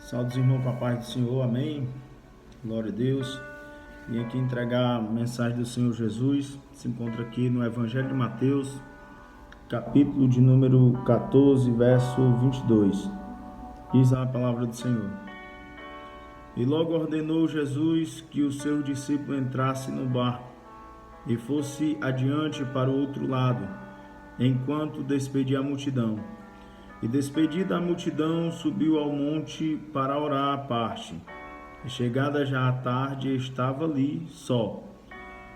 Saúde os irmãos com a paz do Senhor, amém? Glória a Deus. Vim aqui entregar a mensagem do Senhor Jesus. Se encontra aqui no Evangelho de Mateus, capítulo de número 14, verso 22. Diz a palavra do Senhor. E logo ordenou Jesus que o seu discípulo entrasse no barco e fosse adiante para o outro lado, enquanto despedia a multidão. E despedida a multidão, subiu ao monte para orar à parte. E chegada já a tarde, estava ali só.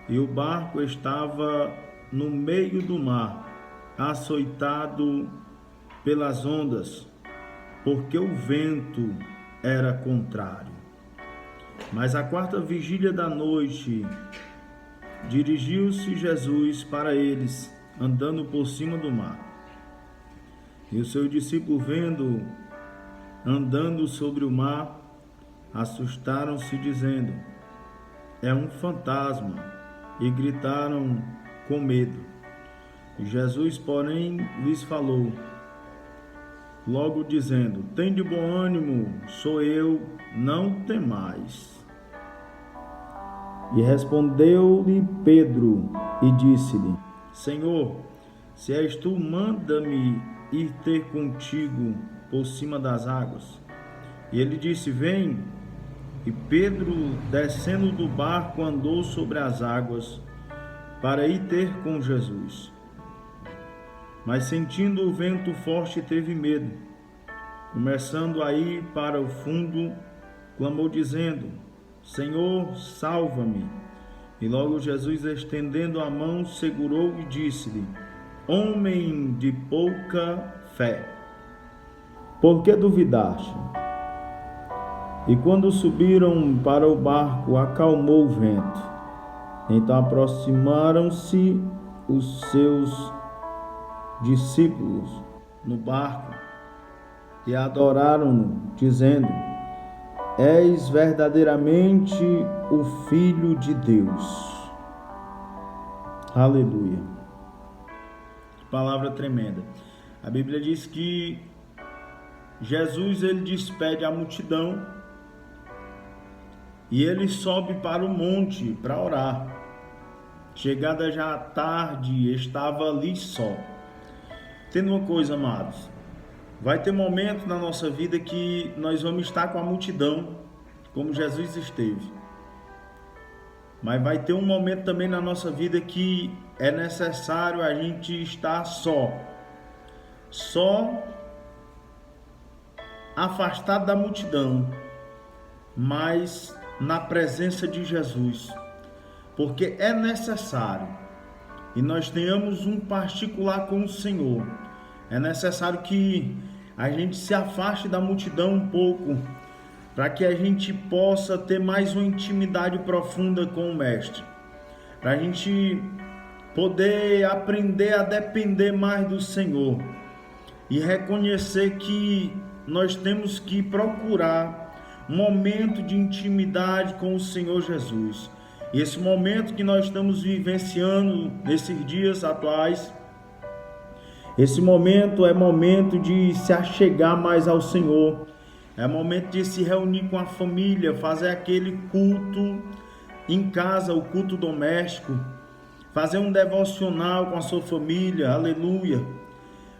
E o barco estava no meio do mar, açoitado pelas ondas, porque o vento era contrário. Mas à quarta vigília da noite, dirigiu-se Jesus para eles, andando por cima do mar. E o seu discípulo, vendo andando sobre o mar, assustaram-se, dizendo: é um fantasma, e gritaram com medo. E Jesus, porém, lhes falou, logo dizendo: tende bom ânimo, sou eu, não temais. E respondeu-lhe Pedro e disse-lhe: Senhor, se és tu, manda-me ir ter contigo por cima das águas. E ele disse: vem. E Pedro, descendo do barco, andou sobre as águas para ir ter com Jesus. Mas sentindo o vento forte, teve medo. Começando a ir para o fundo, clamou dizendo: Senhor, salva-me. E logo Jesus, estendendo a mão, segurou e disse-lhe: homem de pouca fé, por que duvidaste? E quando subiram para o barco, acalmou o vento. Então aproximaram-se os seus discípulos no barco e adoraram-no, dizendo: és verdadeiramente o Filho de Deus. Aleluia. Palavra tremenda. A Bíblia diz que Jesus, ele despede a multidão e ele sobe para o monte para orar. Chegada já a tarde, estava ali só. Tendo uma coisa, amados, vai ter momento na nossa vida que nós vamos estar com a multidão, como Jesus esteve. Mas vai ter um momento também na nossa vida que é necessário a gente estar só, afastado da multidão, mas na presença de Jesus, porque é necessário e nós tenhamos um particular com o Senhor. É necessário que a gente se afaste da multidão um pouco, para que a gente possa ter mais uma intimidade profunda com o Mestre, para a gente poder aprender a depender mais do Senhor e reconhecer que nós temos que procurar um momento de intimidade com o Senhor Jesus. E esse momento que nós estamos vivenciando nesses dias atuais, esse momento é momento de se achegar mais ao Senhor. É momento de se reunir com a família, fazer aquele culto em casa, o culto doméstico, fazer um devocional com a sua família, aleluia,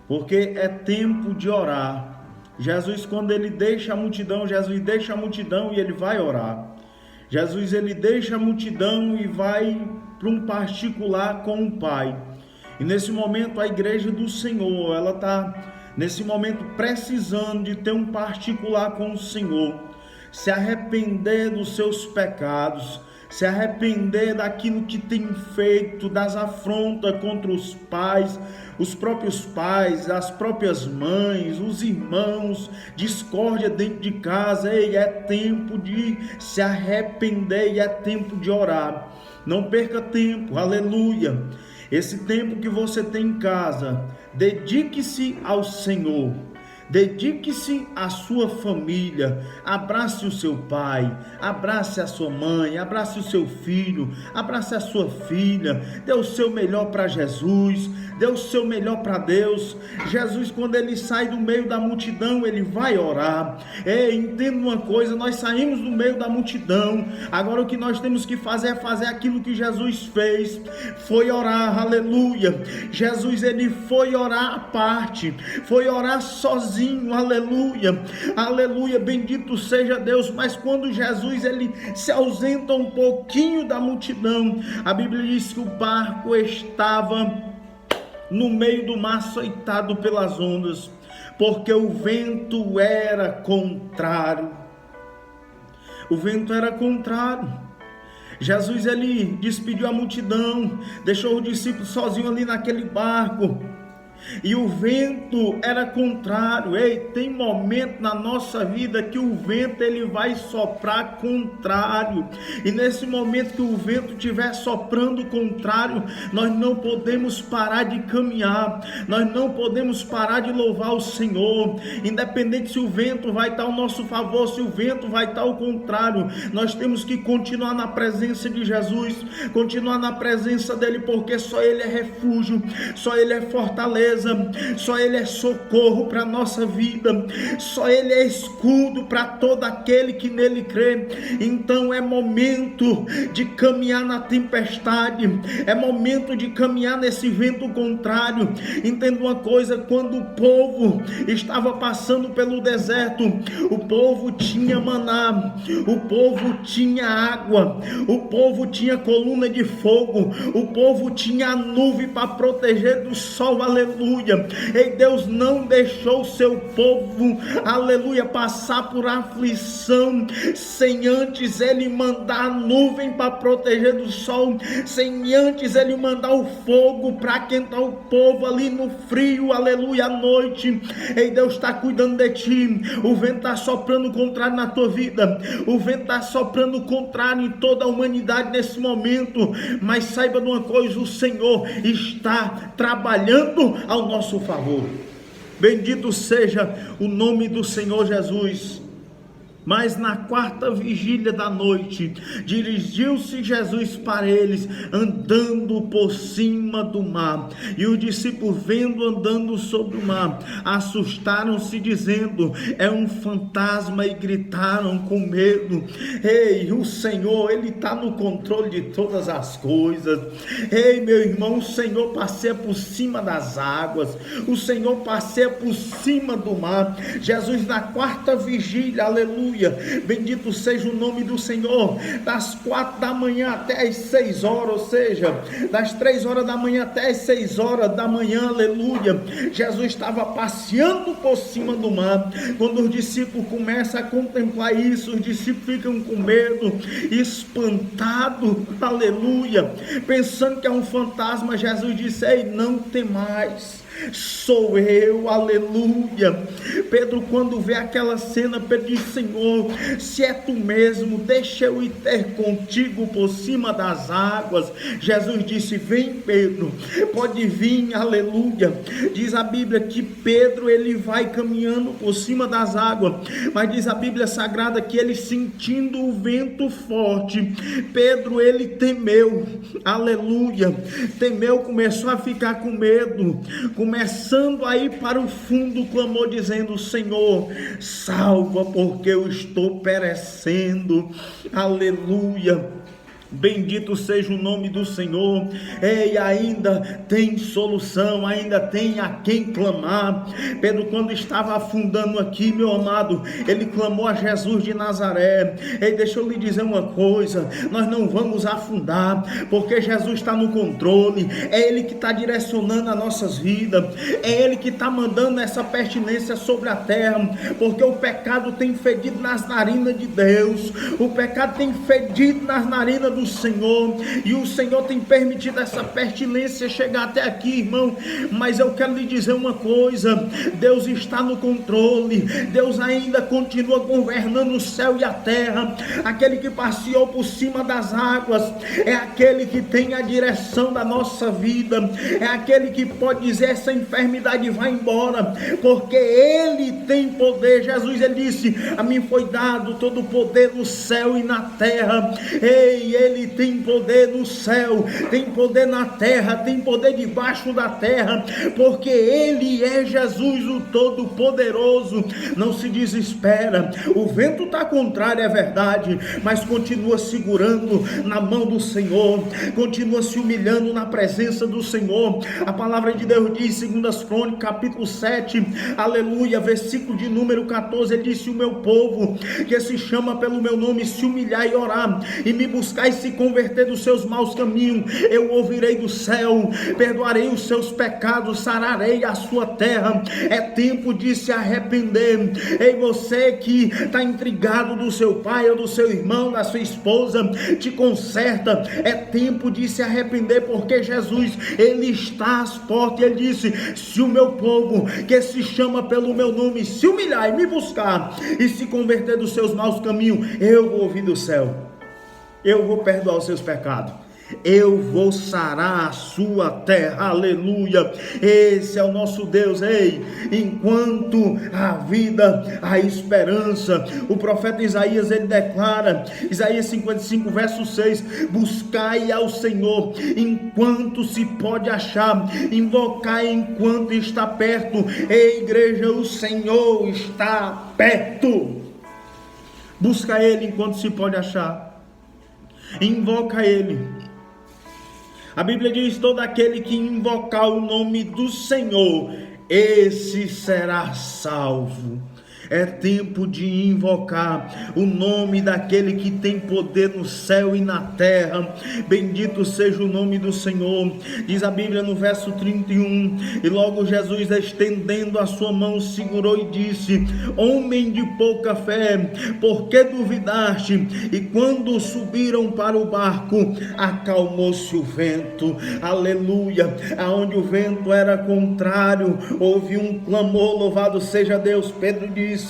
porque é tempo de orar. Jesus, quando ele deixa a multidão, Jesus deixa a multidão e ele vai orar. Jesus, ele deixa a multidão e vai para um particular com o Pai. E nesse momento a igreja do Senhor, ela está nesse momento precisando de ter um particular com o Senhor, se arrepender dos seus pecados, se arrepender daquilo que tem feito, das afrontas contra os pais, os próprios pais, as próprias mães, os irmãos, discórdia dentro de casa. Ei, é tempo de se arrepender e é tempo de orar. Não perca tempo, aleluia. Esse tempo que você tem em casa, dedique-se ao Senhor. Dedique-se à sua família, abrace o seu pai, abrace a sua mãe, abrace o seu filho, abrace a sua filha, dê o seu melhor para Jesus, dê o seu melhor para Deus. Jesus, quando ele sai do meio da multidão, ele vai orar. Entenda uma coisa, nós saímos do meio da multidão, agora o que nós temos que fazer é fazer aquilo que Jesus fez, foi orar, aleluia. Jesus, ele foi orar à parte, foi orar sozinho, aleluia, aleluia, bendito seja Deus. Mas quando Jesus ele se ausenta um pouquinho da multidão, a Bíblia diz que o barco estava no meio do mar, açoitado pelas ondas, porque o vento era contrário. O vento era contrário. Jesus ele despediu a multidão, deixou o discípulo sozinho ali naquele barco, e o vento era contrário. Tem momento na nossa vida que o vento ele vai soprar contrário, e nesse momento que o vento estiver soprando contrário, nós não podemos parar de caminhar, nós não podemos parar de louvar o Senhor, independente se o vento vai estar ao nosso favor, se o vento vai estar ao contrário, nós temos que continuar na presença de Jesus, continuar na presença dele, porque só ele é refúgio, só ele é fortaleza, só ele é socorro para a nossa vida, só ele é escudo para todo aquele que nele crê. Então é momento de caminhar na tempestade, é momento de caminhar nesse vento contrário. Entenda uma coisa, quando o povo estava passando pelo deserto, o povo tinha maná, o povo tinha água, o povo tinha coluna de fogo, o povo tinha a nuvem para proteger do sol, aleluia. E Deus não deixou o seu povo, aleluia, passar por aflição sem antes ele mandar a nuvem para proteger do sol, sem antes ele mandar o fogo para aquentar o povo ali no frio, aleluia, à noite. E Deus está cuidando de ti. O vento está soprando contrário na tua vida, o vento está soprando contrário em toda a humanidade nesse momento, mas saiba de uma coisa, o Senhor está trabalhando ao nosso favor. Bendito seja o nome do Senhor Jesus. Mas na quarta vigília da noite, dirigiu-se Jesus para eles, andando por cima do mar. E os discípulos, vendo andando sobre o mar, assustaram-se, dizendo: é um fantasma, e gritaram com medo. O Senhor, ele está no controle de todas as coisas. Meu irmão, o Senhor passeia por cima das águas, o Senhor passeia por cima do mar. Jesus, na quarta vigília, aleluia, bendito seja o nome do Senhor, das 4 da manhã até as 6 horas, ou seja, das 3 horas da manhã até as 6 horas da manhã, aleluia, Jesus estava passeando por cima do mar. Quando os discípulos começam a contemplar isso, os discípulos ficam com medo, espantados, aleluia, pensando que é um fantasma. Jesus disse: ei, não temais, sou eu, aleluia. Pedro, quando vê aquela cena, Pedro diz: Senhor, se é tu mesmo, deixa eu ir ter contigo por cima das águas. Jesus disse: vem, Pedro, pode vir, aleluia. Diz a Bíblia que Pedro, ele vai caminhando por cima das águas, mas diz a Bíblia Sagrada que ele, sentindo o vento forte, Pedro, ele temeu, aleluia, temeu, começou a ficar com medo, começando a ir para o fundo, clamou dizendo: Senhor, salva, porque eu estou perecendo, aleluia. Bendito seja o nome do Senhor. E ainda tem solução, ainda tem a quem clamar. Pedro, quando estava afundando aqui, meu amado, ele clamou a Jesus de Nazaré. Deixa eu lhe dizer uma coisa: nós não vamos afundar, porque Jesus está no controle, é Ele que está direcionando as nossas vidas, é Ele que está mandando essa pertinência sobre a terra, porque o pecado tem fedido nas narinas de Deus, o pecado tem fedido nas narinas do do Senhor, e o Senhor tem permitido essa pestilência chegar até aqui, irmão, mas eu quero lhe dizer uma coisa: Deus está no controle, Deus ainda continua governando o céu e a terra. Aquele que passeou por cima das águas é aquele que tem a direção da nossa vida, é aquele que pode dizer: essa enfermidade vai embora, porque Ele tem poder. Jesus, Ele disse: a mim foi dado todo o poder no céu e na terra. Ei, Ele tem poder no céu, tem poder na terra, tem poder debaixo da terra, porque Ele é Jesus, o Todo-Poderoso. Não se desespera, o vento está contrário, é verdade, mas continua segurando na mão do Senhor, continua se humilhando na presença do Senhor. A palavra de Deus diz, 2 Crônicas, capítulo 7, aleluia, versículo de número 14, ele disse: o meu povo, que se chama pelo meu nome, se humilhar e orar, e me buscar e se converter dos seus maus caminhos, eu ouvirei do céu, perdoarei os seus pecados, sararei a sua terra. É tempo de se arrepender. Ei, você que está intrigado do seu pai ou do seu irmão, da sua esposa, te conserta. É tempo de se arrepender, porque Jesus, Ele está às portas. Ele disse: se o meu povo, que se chama pelo meu nome, se humilhar e me buscar e se converter dos seus maus caminhos, eu vou ouvir do céu, eu vou perdoar os seus pecados, eu vou sarar a sua terra. Aleluia. Esse é o nosso Deus. Ei, enquanto há vida, há esperança. O profeta Isaías, ele declara, Isaías 55 verso 6: buscai ao Senhor enquanto se pode achar, invocai enquanto está perto. Ei, igreja, o Senhor está perto. Busca Ele enquanto se pode achar, invoca Ele. A Bíblia diz: todo aquele que invocar o nome do Senhor, esse será salvo. É tempo de invocar o nome daquele que tem poder no céu e na terra. Bendito seja o nome do Senhor. Diz a Bíblia no verso 31: e logo Jesus, estendendo a sua mão, segurou e disse: homem de pouca fé, por que duvidaste? E quando subiram para o barco, acalmou-se o vento. Aleluia. Aonde o vento era contrário, houve um clamor. Louvado seja Deus. Pedro disse: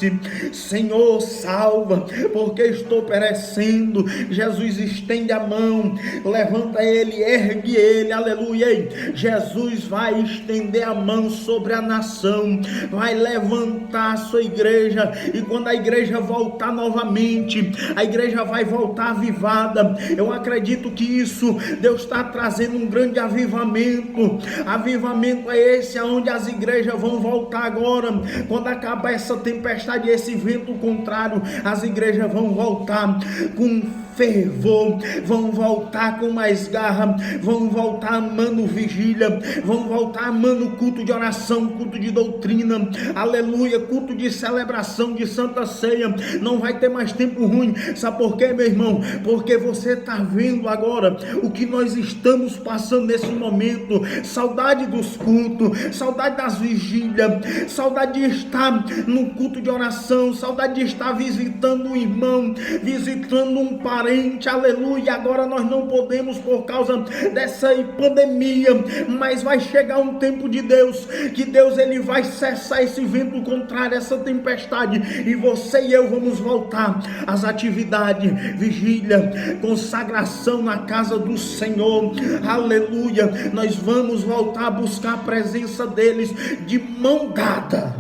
Senhor, salva, porque estou perecendo. Jesus estende a mão, levanta ele, ergue ele. Aleluia. Ei, Jesus vai estender a mão sobre a nação, vai levantar a sua igreja, e quando a igreja voltar novamente, a igreja vai voltar avivada. Eu acredito que isso, Deus está trazendo um grande avivamento. Avivamento é esse, aonde as igrejas vão voltar agora, quando acabar essa tempestade, esse vento contrário, as igrejas vão voltar com fervor, vão voltar com mais garra, vão voltar amando vigília, vão voltar amando culto de oração, culto de doutrina, aleluia, culto de celebração de Santa Ceia. Não vai ter mais tempo ruim. Sabe por quê, meu irmão? Porque você está vendo agora o que nós estamos passando nesse momento. Saudade dos cultos, saudade das vigílias, saudade de estar no culto de oração, saudade de estar visitando um irmão, visitando um parente. Aleluia. Agora nós não podemos por causa dessa pandemia, mas vai chegar um tempo de Deus, que Deus, ele vai cessar esse vento contrário, essa tempestade, e você e eu vamos voltar às atividades, vigília, consagração na casa do Senhor. Aleluia. Nós vamos voltar a buscar a presença deles de mão dada.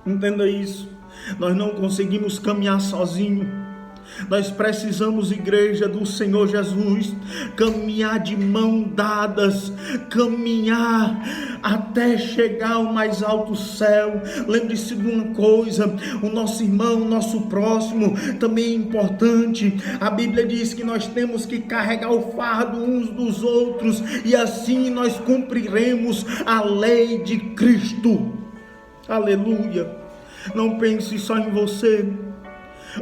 Entenda isso. Nós não conseguimos caminhar sozinho. Nós precisamos, igreja do Senhor Jesus, caminhar de mão dadas, caminhar até chegar ao mais alto céu. Lembre-se de uma coisa: o nosso irmão, o nosso próximo também é importante. A Bíblia diz que nós temos que carregar o fardo uns dos outros, e assim nós cumpriremos a lei de Cristo. Aleluia. Não pense só em você.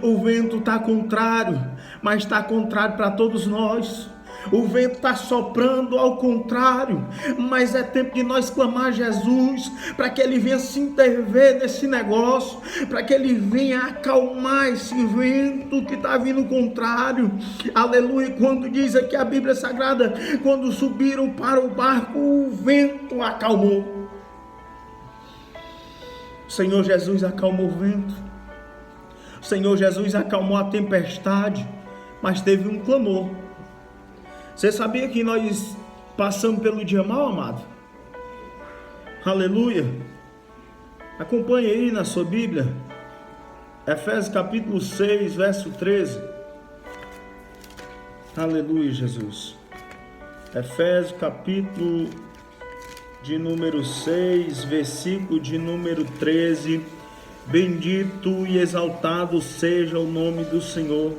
O vento está contrário, mas está contrário para todos nós. O vento está soprando ao contrário, mas é tempo de nós clamar a Jesus para que Ele venha se intervir nesse negócio, para que Ele venha acalmar esse vento que está vindo contrário. Aleluia. Quando diz aqui a Bíblia Sagrada, quando subiram para o barco, o vento acalmou. O Senhor Jesus acalmou o vento. O Senhor Jesus acalmou a tempestade, mas teve um clamor. Você sabia que nós passamos pelo dia mal, amado? Aleluia. Acompanhe aí na sua Bíblia, Efésios capítulo 6, verso 13. Aleluia, Jesus. Efésios capítulo de número 6, versículo de número 13. Bendito e exaltado seja o nome do Senhor.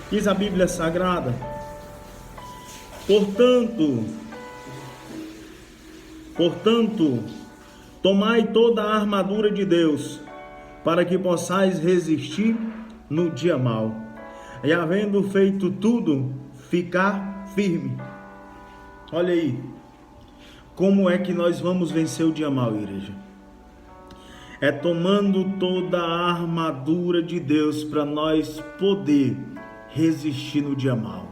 Diz a Bíblia Sagrada: Portanto, tomai toda a armadura de Deus, para que possais resistir no dia mau, e havendo feito tudo, ficar firme. Olha aí, como é que nós vamos vencer o dia mau, igreja? É tomando toda a armadura de Deus para nós poder resistir no dia mau.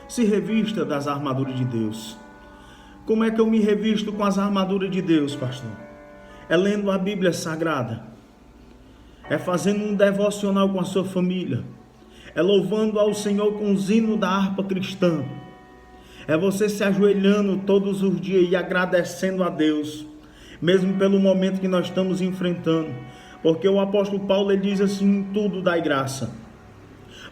Se revista das armaduras de Deus. Como é que eu me revisto com as armaduras de Deus, pastor? É lendo a Bíblia Sagrada. É fazendo um devocional com a sua família. É louvando ao Senhor com os hinos da harpa cristã. É você se ajoelhando todos os dias e agradecendo a Deus, mesmo pelo momento que nós estamos enfrentando. Porque o apóstolo Paulo, ele diz assim: tudo dai graça,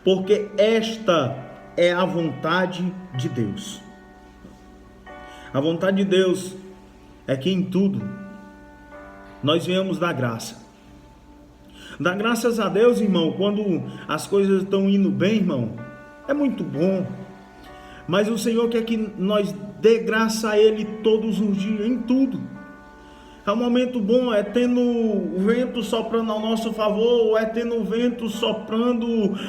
porque esta é a vontade de Deus. A vontade de Deus é que em tudo nós venhamos dar graça. Dar graças a Deus, irmão, quando as coisas estão indo bem, irmão, é muito bom. Mas o Senhor quer que nós dê graça a Ele todos os dias, em tudo. É um momento bom, é tendo o vento soprando ao nosso favor, é tendo o vento soprando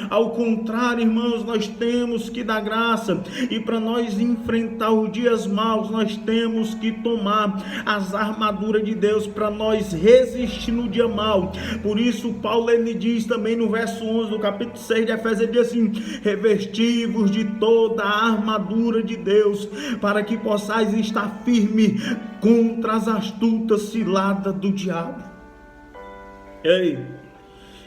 ao contrário, irmãos. Nós temos que dar graça, e para nós enfrentar os dias maus, nós temos que tomar as armaduras de Deus para nós resistir no dia mau. Por isso Paulo, ele diz também no verso 11 do capítulo 6 de Efésios, ele diz assim: revesti-vos de toda a armadura de Deus, para que possais estar firme contra as astutas cilada do diabo. Ei,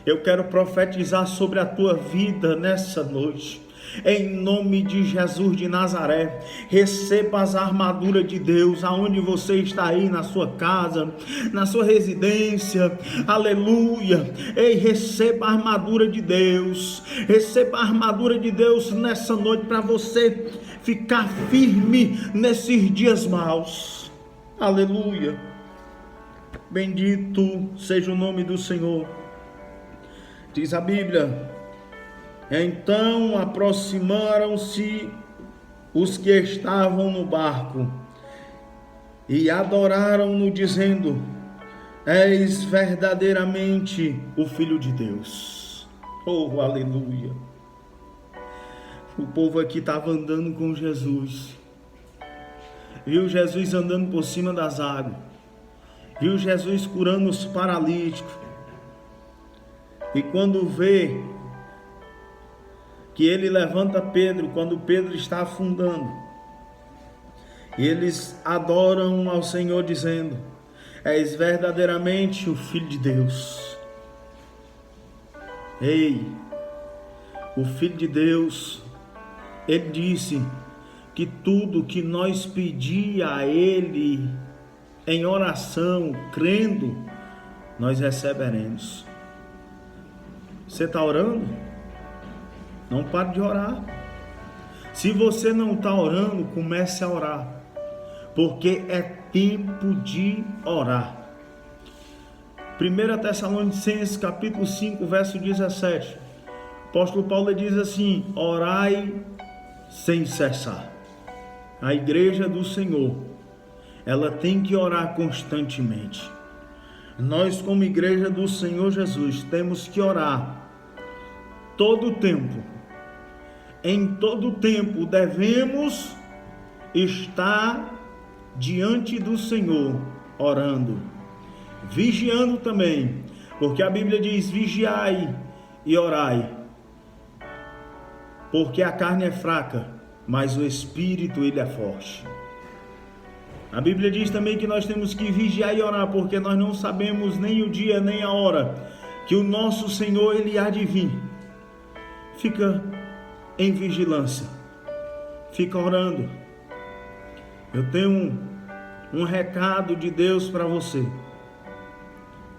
eu quero profetizar sobre a tua vida nessa noite. Em nome de Jesus de Nazaré, receba as armaduras de Deus aonde você está aí, na sua casa, na sua residência. Aleluia. Ei, receba a armadura de Deus. Receba a armadura de Deus nessa noite para você ficar firme nesses dias maus. Aleluia. Bendito seja o nome do Senhor. Diz a Bíblia: então aproximaram-se os que estavam no barco e adoraram-no, dizendo: és verdadeiramente o Filho de Deus. Oh, aleluia. O povo aqui estava andando com Jesus. Viu Jesus andando por cima das águas. Viu Jesus curando os paralíticos. E quando vê que ele levanta Pedro, quando Pedro está afundando, eles adoram ao Senhor dizendo: és verdadeiramente o Filho de Deus. Ei, o Filho de Deus, ele disse que tudo que nós pedir a Ele em oração, crendo, nós receberemos. Você está orando? Não pare de orar. Se você não está orando, comece a orar, porque é tempo de orar. 1 Tessalonicenses capítulo 5, verso 17. O apóstolo Paulo diz assim: orai sem cessar. A igreja do Senhor, ela tem que orar constantemente. Nós, como igreja do Senhor Jesus, temos que orar todo o tempo. em todo tempo devemos estar diante do Senhor, orando, vigiando também, porque a Bíblia diz: vigiai e orai, porque a carne é fraca, mas o Espírito ele é forte. A Bíblia diz também que nós temos que vigiar e orar, porque nós não sabemos nem o dia nem a hora que o nosso Senhor ele há de vir. Fica em vigilância, fica orando. Eu tenho um recado de Deus para você.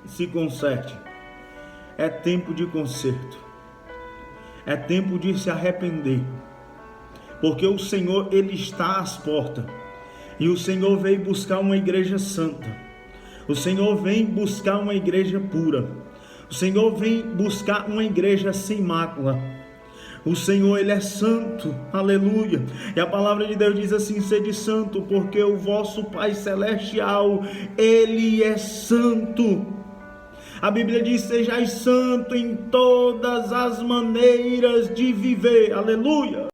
Se conserte. É tempo de conserto. É tempo de se arrepender. Porque o Senhor ele está às portas. E o Senhor veio buscar uma igreja santa. O Senhor vem buscar uma igreja pura. O Senhor vem buscar uma igreja sem mácula. O Senhor ele é santo, aleluia. E a palavra de Deus diz assim: sede santo, porque o vosso Pai Celestial, ele é santo. A Bíblia diz: sejais santo em todas as maneiras de viver, aleluia.